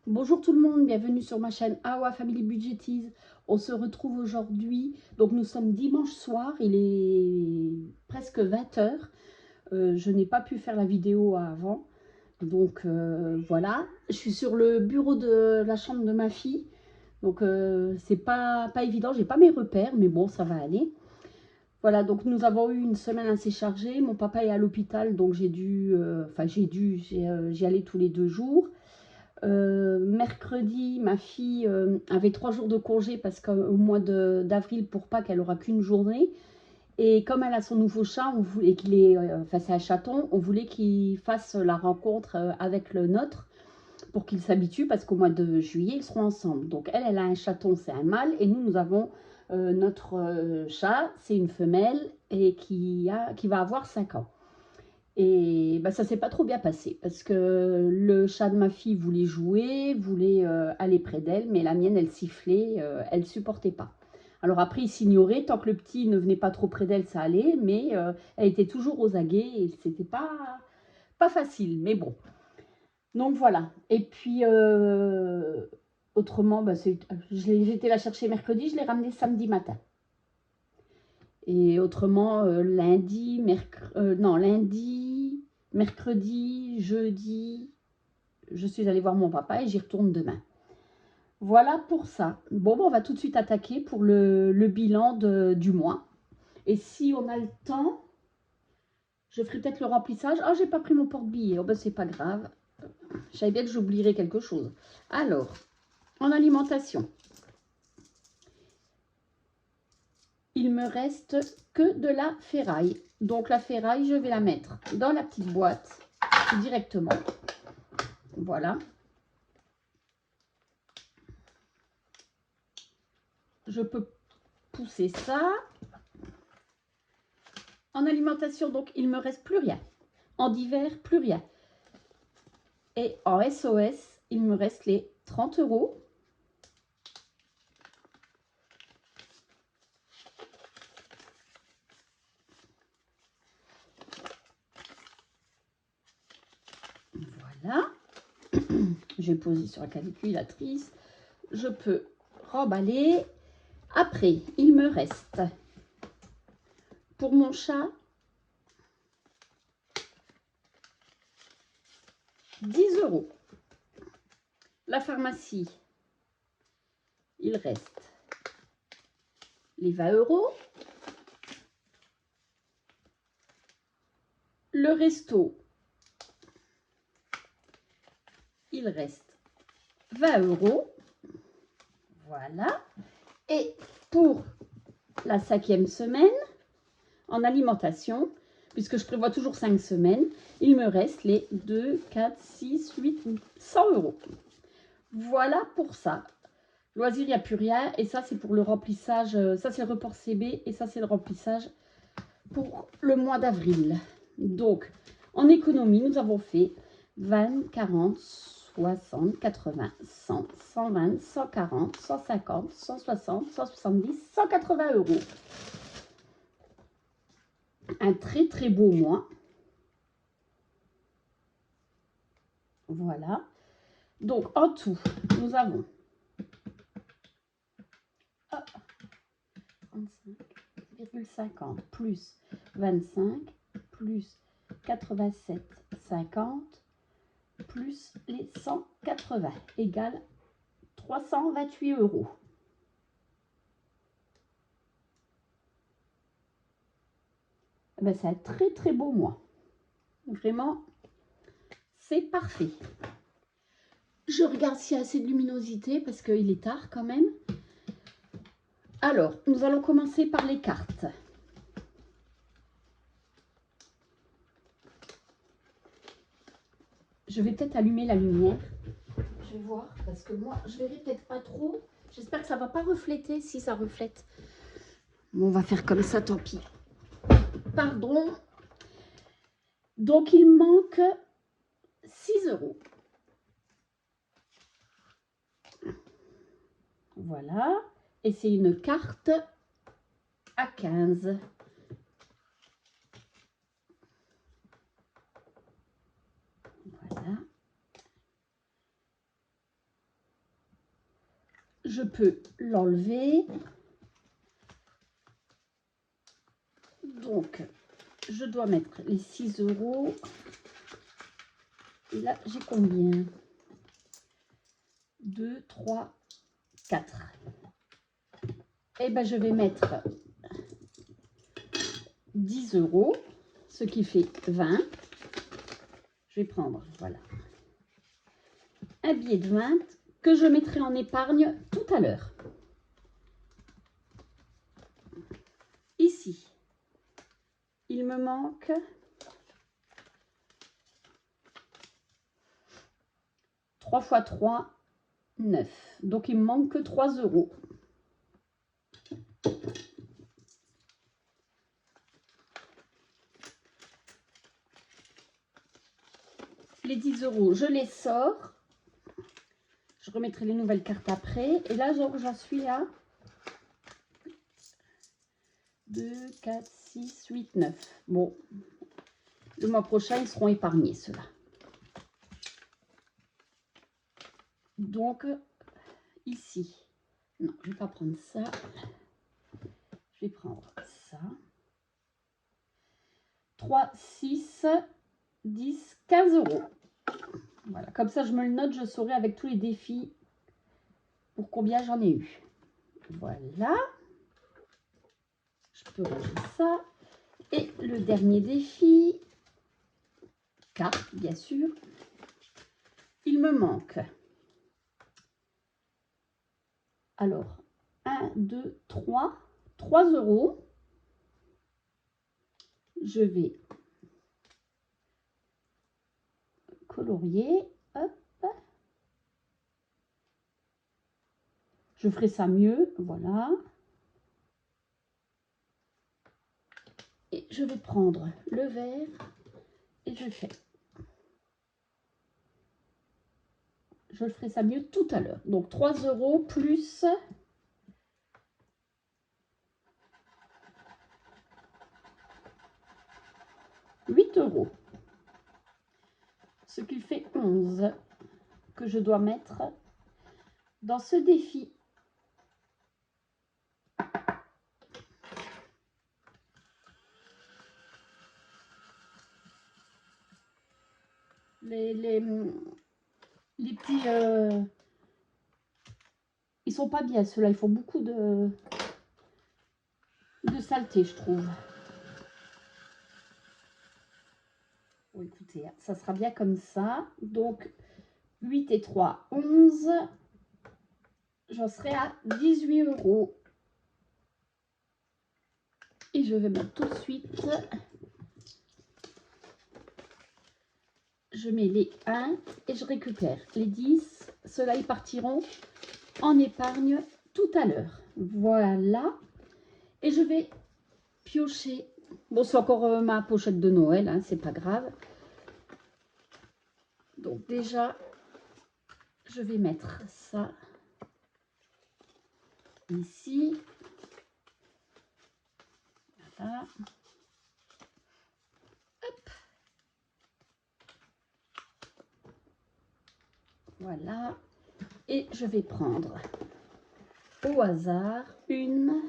Bonjour tout le monde, bienvenue sur ma chaîne Awa Family Budgetiz. On se retrouve aujourd'hui, donc nous sommes dimanche soir, il est presque 20 h. Je n'ai pas pu faire la vidéo avant, donc voilà. Je suis sur le bureau de la chambre de ma fille, donc c'est pas évident, j'ai pas mes repères, mais bon, ça va aller. Voilà, donc nous avons eu une semaine assez chargée. Mon papa est à l'hôpital, donc j'y allais tous les 2 jours. Mercredi, ma fille avait 3 jours de congé parce qu'au mois d'avril, pour Pâques, elle aura qu'une journée. Et comme elle a son nouveau chat, on voulait qu'il est, enfin c'est un chaton, on voulait qu'il fasse la rencontre avec le nôtre pour qu'il s'habitue parce qu'au mois de juillet, ils seront ensemble. Donc elle a un chaton, c'est un mâle, et nous avons notre chat, c'est une femelle et qui va avoir 5 ans. Et bah, ça s'est pas trop bien passé parce que le chat de ma fille voulait jouer, voulait aller près d'elle, mais la mienne, elle sifflait, elle supportait pas. Alors après, il s'ignorait, tant que le petit ne venait pas trop près d'elle, ça allait, mais elle était toujours aux aguets et c'était pas facile, mais bon. Donc voilà. Et puis, autrement, bah, j'étais la chercher mercredi, je l'ai ramenée samedi matin. Et autrement, lundi, mercredi, jeudi, je suis allée voir mon papa et j'y retourne demain. Voilà pour ça. Bon, on va tout de suite attaquer pour le bilan du mois. Et si on a le temps, je ferai peut-être le remplissage. Ah, j'ai pas pris mon porte-billets. Oh, ben, c'est pas grave. Je savais bien que j'oublierais quelque chose. Alors, en alimentation, il me reste que de la ferraille. Donc, la ferraille, je vais la mettre dans la petite boîte directement. Voilà. Je peux pousser ça. En alimentation, donc, il ne me reste plus rien. En divers, plus rien. Et en SOS, il me reste les 30 €. Voilà. Je vais poser sur la calculatrice. Je peux remballer. Après, il me reste pour mon chat 10 €. La pharmacie, il reste les 20 €. Le resto, il reste 20 €. Voilà. Et pour la 5e semaine, en alimentation, puisque je prévois toujours 5 semaines, il me reste les 2, 4, 6, 8, 100 €. Voilà pour ça. Loisirs, il n'y a plus rien. Et ça, c'est pour le remplissage. Ça, c'est le report CB. Et ça, c'est le remplissage pour le mois d'avril. Donc, en économie, nous avons fait 20, 40, 60, 80, 100, 120, 140, 150, 160, 170, 180 €. Un très très beau mois. Voilà. Donc, en tout, nous avons 35,50 plus 25 plus 87,50 plus les 180 égale 328 €. Ben, c'est un très très beau mois. Vraiment, c'est parfait. Je regarde s'il y a assez de luminosité parce qu'il est tard quand même. Alors, nous allons commencer par les cartes. Je vais peut-être allumer la lumière. Je vais voir parce que moi, je verrai peut-être pas trop. J'espère que ça ne va pas refléter. Si ça reflète, bon, on va faire comme ça, tant pis. Pardon. Donc, il manque 6 €. Voilà. Et c'est une carte à 15. Voilà. je peux l'enlever. Donc, je dois mettre les 6 €. Et là, j'ai combien? 2, 3, 4. Et ben, je vais mettre 10 €, ce qui fait 20. Je vais prendre, voilà, un billet de 20 que je mettrai en épargne tout à l'heure. Ici, il me manque 3 x 3, 9. Donc, il me manque que 3 €. Les 10 €, je les sors. Je remettrai les nouvelles cartes après. Et là, j'en suis à 2, 4, 6, 8, 9. Bon, le mois prochain, ils seront épargnés, ceux-là. Donc, ici, non, je ne vais pas prendre ça. Je vais prendre ça. 3, 6, 10, 15 €. Voilà, comme ça, je me le note, je saurai avec tous les défis pour combien j'en ai eu. Voilà. Je peux ranger ça. Et le dernier défi, carte, bien sûr. Il me manque. Alors, 1, 2, 3. 3 €. Je vais colorier. Hop. Je ferai ça mieux. Voilà. Et je vais prendre le vert et je fais. Je ferai ça mieux tout à l'heure. Donc 3 € plus 8 €. Ce qui fait 11 que je dois mettre dans ce défi. Les petits... ils sont pas bien, ceux-là. Ils font beaucoup de saleté, je trouve. Bon, écoutez, ça sera bien comme ça. Donc, 8 et 3, 11. J'en serai à 18 €. Et je vais mettre tout de suite... Je mets les 1 et je récupère les 10. Ceux-là, ils partiront en épargne tout à l'heure. Voilà. Et je vais piocher. Bon, c'est encore ma pochette de Noël, hein, c'est pas grave. Donc déjà, je vais mettre ça ici. Voilà. Hop. Voilà. Et je vais prendre au hasard une...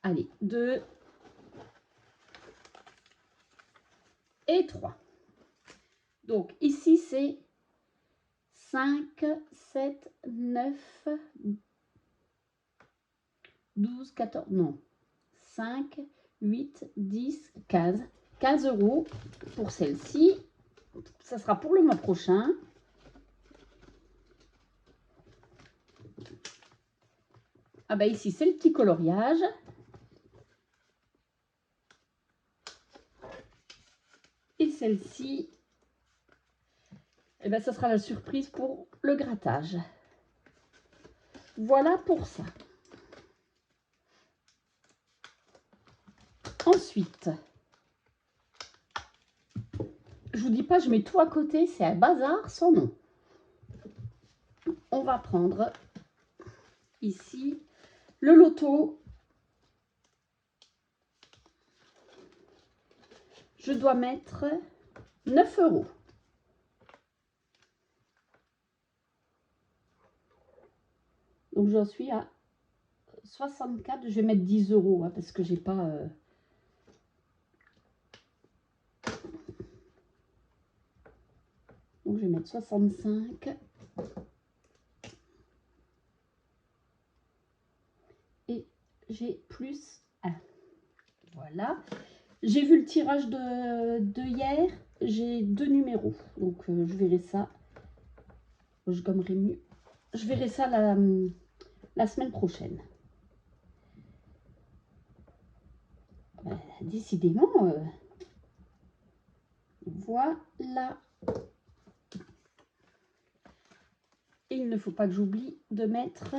Allez, 2 et 3. Donc ici, c'est 5, 7, 9, 12, 14, non, 5, 8, 10, 15. 15 € pour celle-ci. Ça sera pour le mois prochain. Ah bah ici, c'est le petit coloriage. Et celle-ci, eh ben, ça sera la surprise pour le grattage. Voilà pour ça. Ensuite, je vous dis pas, je mets tout à côté, c'est un bazar sans nom. On va prendre ici le loto. Je dois mettre 9 €. Donc j'en suis à 64. Je vais mettre 10 € hein, parce que j'ai pas... Donc je vais mettre 65. Et j'ai plus 1. Voilà. J'ai vu le tirage de hier. J'ai 2 numéros. Donc je verrai ça. Je gommerai mieux. Je verrai ça la semaine prochaine. Décidément, voilà. Et il ne faut pas que j'oublie de mettre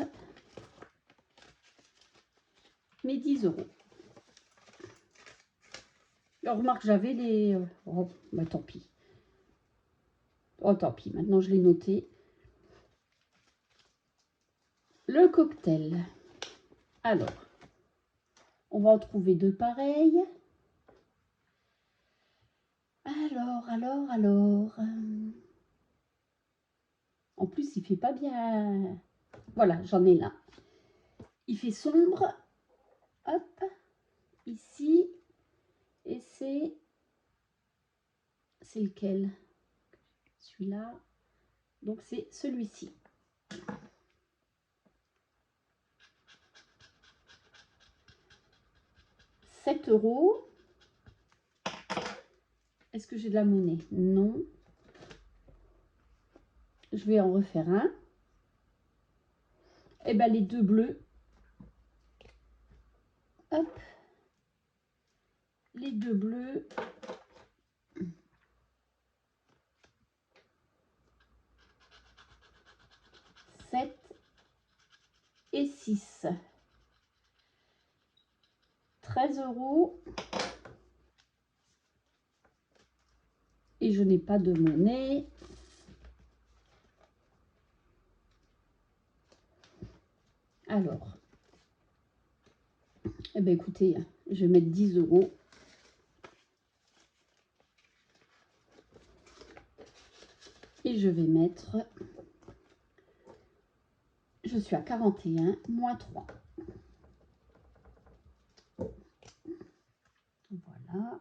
mes 10 €. Alors, remarque, j'avais les... Oh, bah tant pis. Oh, tant pis. Maintenant, je l'ai noté. Le cocktail. Alors, on va en trouver 2 pareils. Alors. En plus, il fait pas bien. Voilà, j'en ai là. Il fait sombre. Hop. Ici. Et c'est lequel? Celui-là. Donc, c'est celui-ci. 7 €. Est-ce que j'ai de la monnaie? Non. Je vais en refaire un. Et bien, les 2 bleus. Hop. Les 2 bleus. Et 6. 13 €. Et je n'ai pas de monnaie. Alors, eh bien écoutez, je vais mettre 10 €. Et je vais mettre... Je suis à 41, moins 3. Voilà.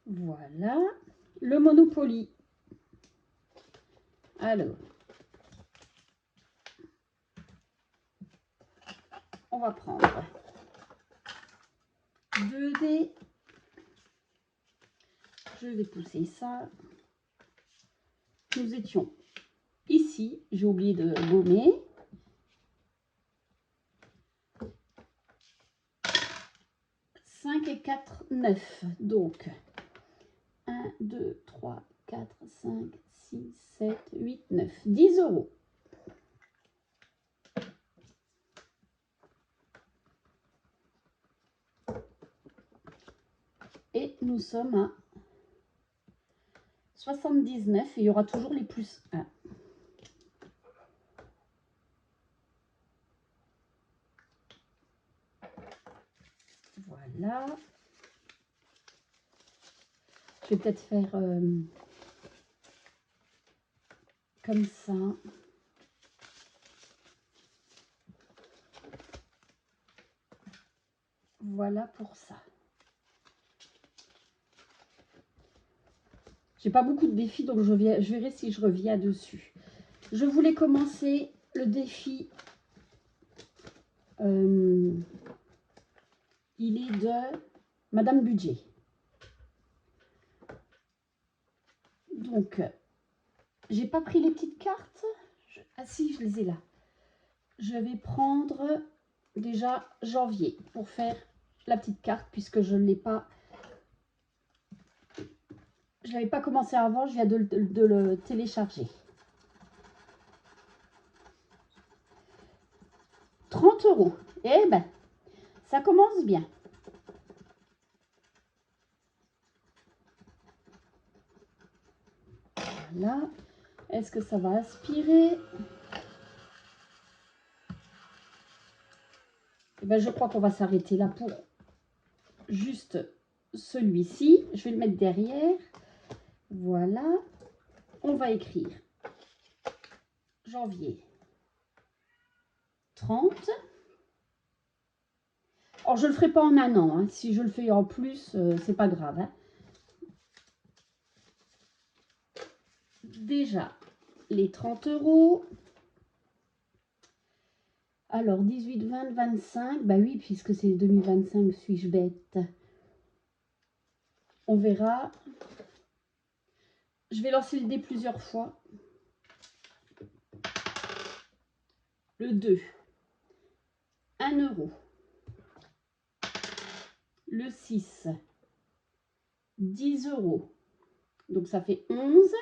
Voilà. Le Monopoly. Alors, on va prendre 2 dés. Je vais pousser ça. Nous étions ici. J'ai oublié de gommer. 5 et 4, 9. Donc, 1, 2, 3, 4, 5, 6, 7, 8, 9. 10 €. Et nous sommes à 79 et il y aura toujours les plus 1. Voilà. Je vais peut-être faire comme ça. Voilà pour ça. J'ai pas beaucoup de défis, donc je verrai si je reviens dessus. Je voulais commencer le défi. Il est de Madame Budget. Donc, j'ai pas pris les petites cartes. Ah si, je les ai là. Je vais prendre déjà janvier pour faire la petite carte puisque je ne l'ai pas. Je n'avais pas commencé avant, je viens de le télécharger. 30 €. Eh ben, ça commence bien. Voilà. Est-ce que ça va aspirer? Eh ben, je crois qu'on va s'arrêter là pour juste celui-ci, je vais le mettre derrière. Voilà. On va écrire janvier 30. Alors, je ne le ferai pas en un an. Hein. Si je le fais en plus, c'est pas grave. Hein. Déjà, les 30 €. Alors, 18, 20, 25. Bah oui, puisque c'est 2025, suis-je bête? On verra. Je vais lancer le dé plusieurs fois. Le 2. 1 €. Le 6. 10 €. Donc, ça fait 11.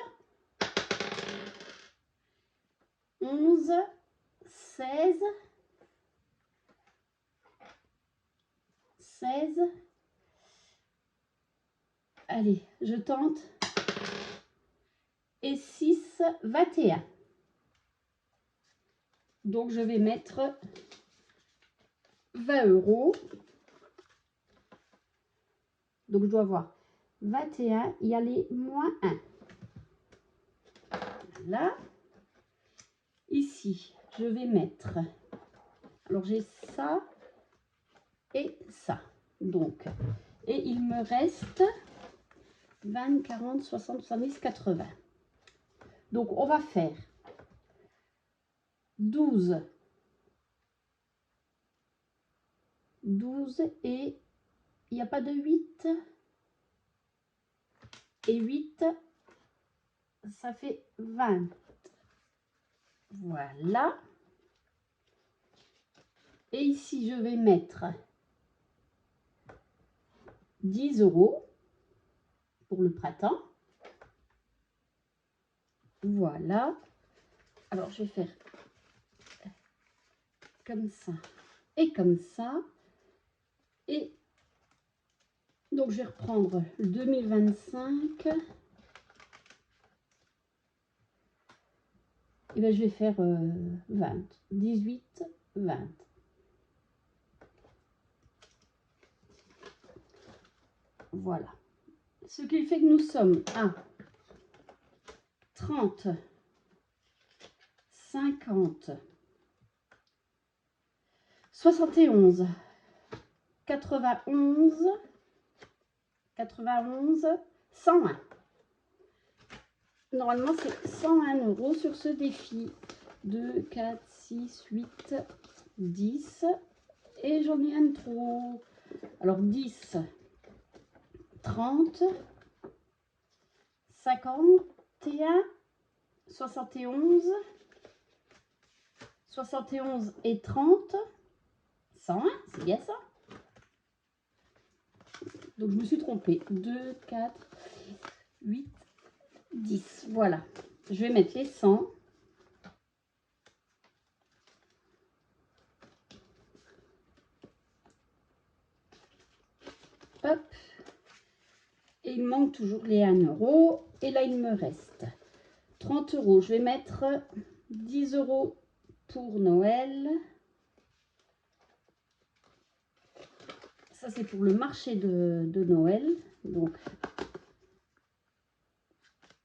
11. 16. 16. Allez, je tente. Et 6, 21. Donc, je vais mettre 20 €. Donc, je dois avoir 21. Il y a les moins 1. Là. Ici, je vais mettre... Alors, j'ai ça et ça. Donc, et il me reste 20, 40, 60, 70, 80. Donc, on va faire 12. 12 et il n'y a pas de 8. Et 8, ça fait 20. Voilà. Et ici, je vais mettre 10 € pour le printemps. Voilà. Alors, je vais faire comme ça et comme ça. Et donc, je vais reprendre le 2025. Et bien, je vais faire 20, 18, 20. Voilà. Ce qui fait que nous sommes à 30, 50, 71, 91, 91, 101. Normalement, c'est 101 € sur ce défi. 2, 4, 6, 8, 10. Et j'en ai un de trop. Alors, 10, 30, 51, 71, 71 et 30, 101, c'est bien ça. Donc, je me suis trompée. 2, 4, 8, 10. Voilà. Je vais mettre les 100. Hop. Et il manque toujours les 1 €. Et là, il me reste 30 €. Je vais mettre 10 € pour Noël. Ça, c'est pour le marché de Noël. Donc,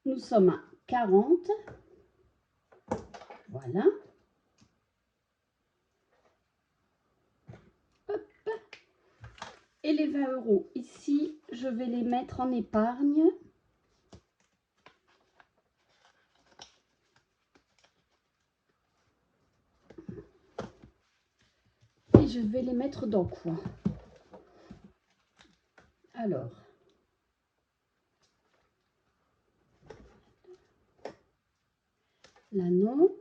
nous sommes à 40. Voilà. Hop. Et les 20 € ici, je vais les mettre en épargne. Et je vais les mettre dans quoi? Alors, là non.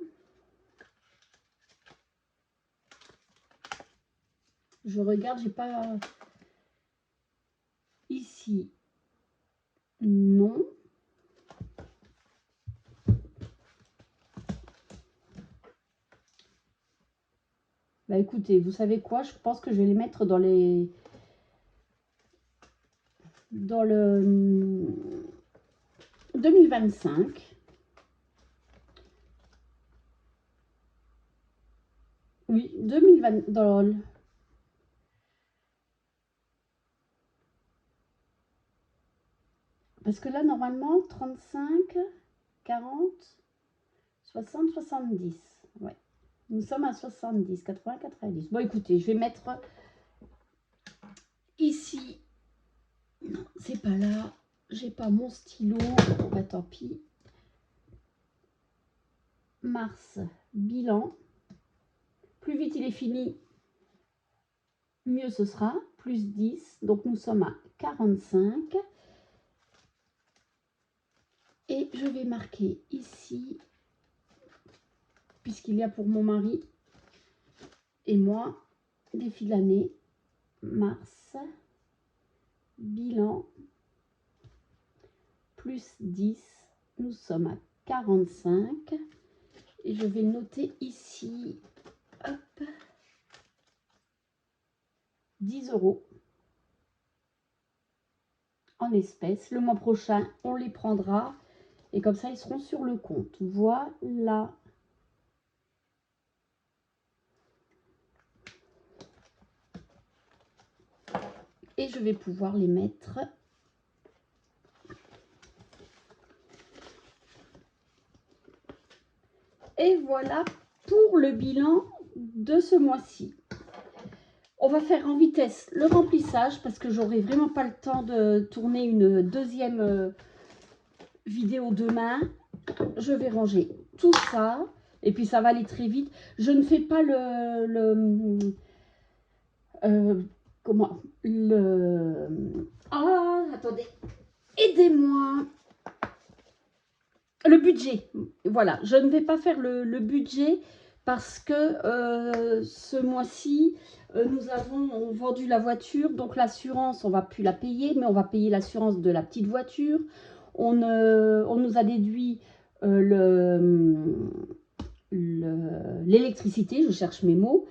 Je regarde, j'ai pas... Ici, non. Bah écoutez, vous savez quoi? Je pense que je vais les mettre dans les... Dans le 2025. Oui, 2020, dans le... Parce que là, normalement, 35, 40, 60, 70. Ouais. Nous sommes à 70, 80, 90. Bon, écoutez, je vais mettre ici. Non, c'est pas là. J'ai pas mon stylo. Bah, tant pis. Mars, bilan. Plus vite il est fini, mieux ce sera. Plus 10. Donc, nous sommes à 45. Et je vais marquer ici, puisqu'il y a pour mon mari et moi, défi de l'année, mars, bilan, plus 10, nous sommes à 45. Et je vais noter ici, hop, 10 € en espèces. Le mois prochain, on les prendra et comme ça, ils seront sur le compte. Voilà. Et je vais pouvoir les mettre et voilà pour le bilan de ce mois-ci. On va faire en vitesse le remplissage parce que j'aurai vraiment pas le temps de tourner une deuxième vidéo demain. Je vais ranger tout ça et puis ça va aller très vite. Je ne fais pas attendez, aidez-moi. Le budget, voilà, je ne vais pas faire le budget parce que ce mois-ci, nous avons vendu la voiture, donc l'assurance, on ne va plus la payer, mais on va payer l'assurance de la petite voiture. On nous a déduit l'électricité, je cherche mes mots.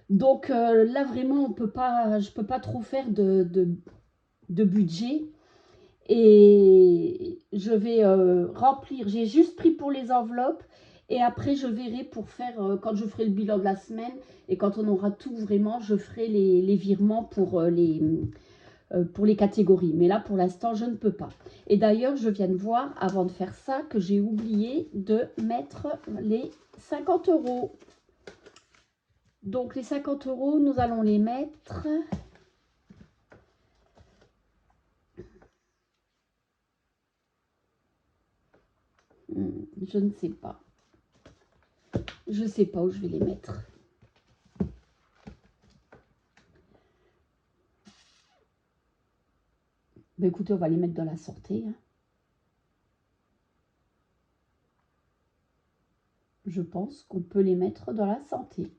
Donc là, vraiment, je ne peux pas trop faire de budget. Et je vais remplir, j'ai juste pris pour les enveloppes et après je verrai pour faire, quand je ferai le bilan de la semaine et quand on aura tout vraiment, je ferai les virements pour les catégories. Mais là pour l'instant je ne peux pas. Et d'ailleurs je viens de voir avant de faire ça que j'ai oublié de mettre les 50 €. Donc les 50 €, nous allons les mettre... Je ne sais pas. Je ne sais pas où je vais les mettre. Ben écoutez, on va les mettre dans la santé. Hein. Je pense qu'on peut les mettre dans la santé.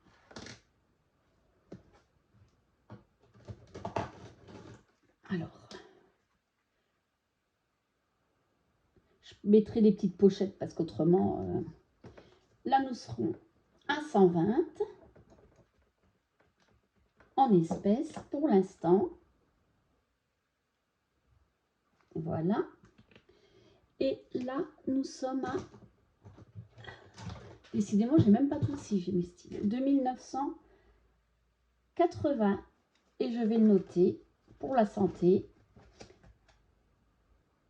Alors, je mettrai des petites pochettes parce qu'autrement, là nous serons à 120 en espèces pour l'instant. Voilà. Et là, nous sommes à... Décidément, j'ai même pas tout ici, j'ai mes styles. 2980. Et je vais le noter pour la santé.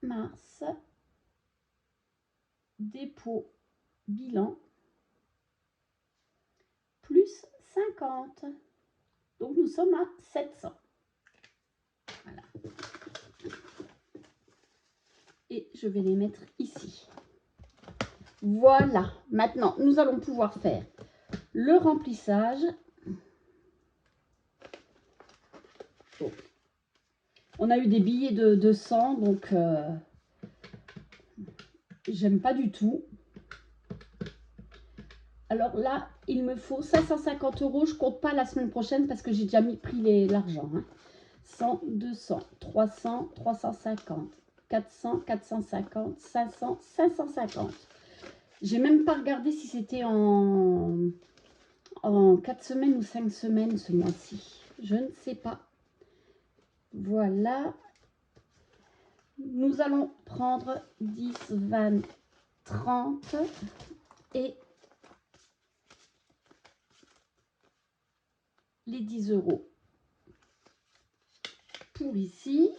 Mars. Dépôt. Bilan. Plus 50. Donc, nous sommes à 700. Voilà. Et je vais les mettre ici. Voilà. Maintenant, nous allons pouvoir faire le remplissage. Bon. On a eu des billets de 200, donc j'aime pas du tout. Alors là, il me faut 550 €. Je compte pas la semaine prochaine parce que j'ai déjà pris l'argent. Hein. 100, 200, 300, 350, 400, 450, 500, 550. J'ai même pas regardé si c'était en 4 semaines ou 5 semaines ce mois-ci. Je ne sais pas. Voilà. Nous allons prendre 10, 20, 30 et les 10 € pour ici.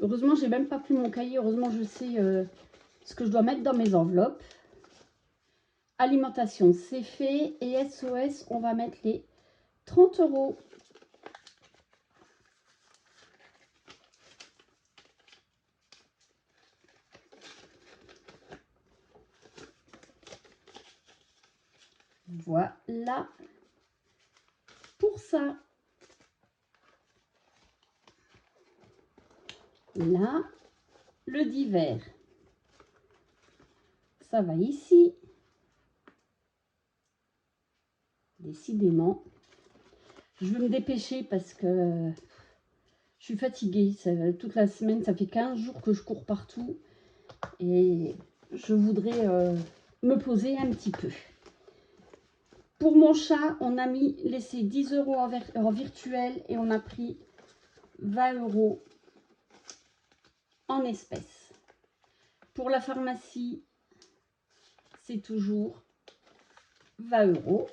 Heureusement, j'ai même pas pris mon cahier. Heureusement, je sais ce que je dois mettre dans mes enveloppes. Alimentation, c'est fait. Et SOS, on va mettre les 30 €. Voilà pour ça. Là, le divers, ça va ici. Décidément, je veux me dépêcher parce que je suis fatiguée. Toute la semaine, ça fait 15 jours que je cours partout et je voudrais me poser un petit peu. Pour mon chat, on a laissé 10 € en virtuel et on a pris 20 € en espèces. Pour la pharmacie, c'est toujours 20 €.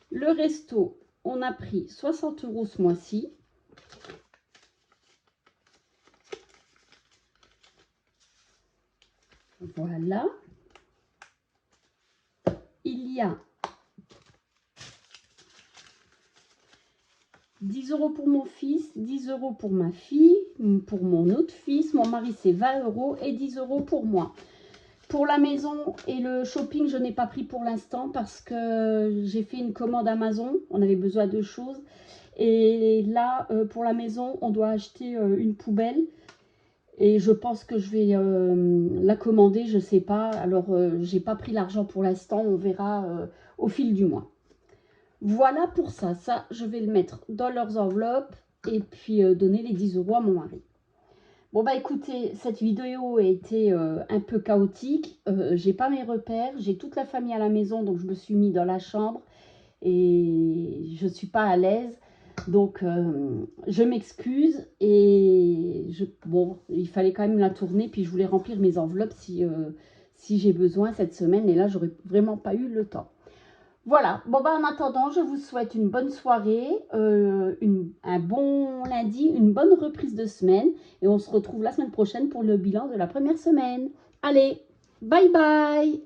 Le resto, on a pris 60 € ce mois-ci. Voilà. Il y a 10 € pour mon fils, 10 € pour ma fille, pour mon autre fils, mon mari c'est 20 € et 10 € pour moi. Pour la maison et le shopping, je n'ai pas pris pour l'instant parce que j'ai fait une commande Amazon, on avait besoin de choses. Et là, pour la maison, on doit acheter une poubelle. Et je pense que je vais la commander, je ne sais pas. Alors, j'ai pas pris l'argent pour l'instant, on verra au fil du mois. Voilà pour ça. Ça, je vais le mettre dans leurs enveloppes et puis donner les 10 € à mon mari. Bon, bah écoutez, cette vidéo a été un peu chaotique. J'ai pas mes repères, j'ai toute la famille à la maison, donc je me suis mis dans la chambre et je suis pas à l'aise. Donc, je m'excuse et bon, il fallait quand même la tourner, puis je voulais remplir mes enveloppes si j'ai besoin cette semaine. Et là, j'aurais vraiment pas eu le temps. Voilà, bon bah en attendant, je vous souhaite une bonne soirée, un bon lundi, une bonne reprise de semaine. Et on se retrouve la semaine prochaine pour le bilan de la première semaine. Allez, bye bye!